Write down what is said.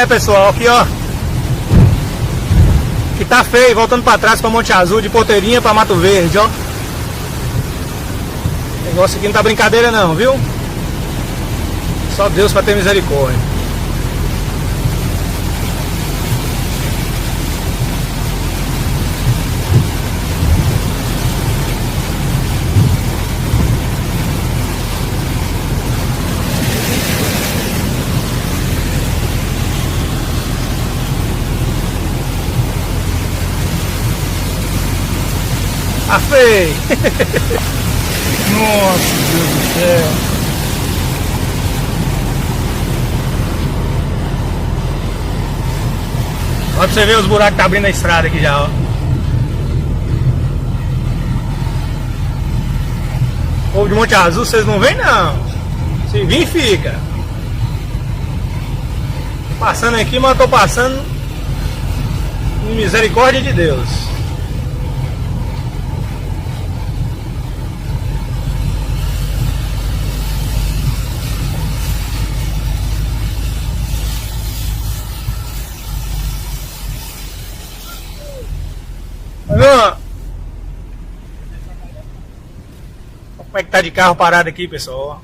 pessoal, aqui ó. Que tá feio, voltando pra trás pra Monte Azul, de Porteirinha pra Mato Verde, ó. O negócio aqui não tá brincadeira não, viu? Só Deus pra ter misericórdia. Tá feio. Nossa, Deus do céu. Olha pra você ver os buracos que tá abrindo a estrada aqui já, ó. O povo de Monte Azul, vocês não vêm não. Se vir, fica. Passando aqui, mas eu tô passando em misericórdia de Deus. Como é que tá de carro parado aqui, pessoal?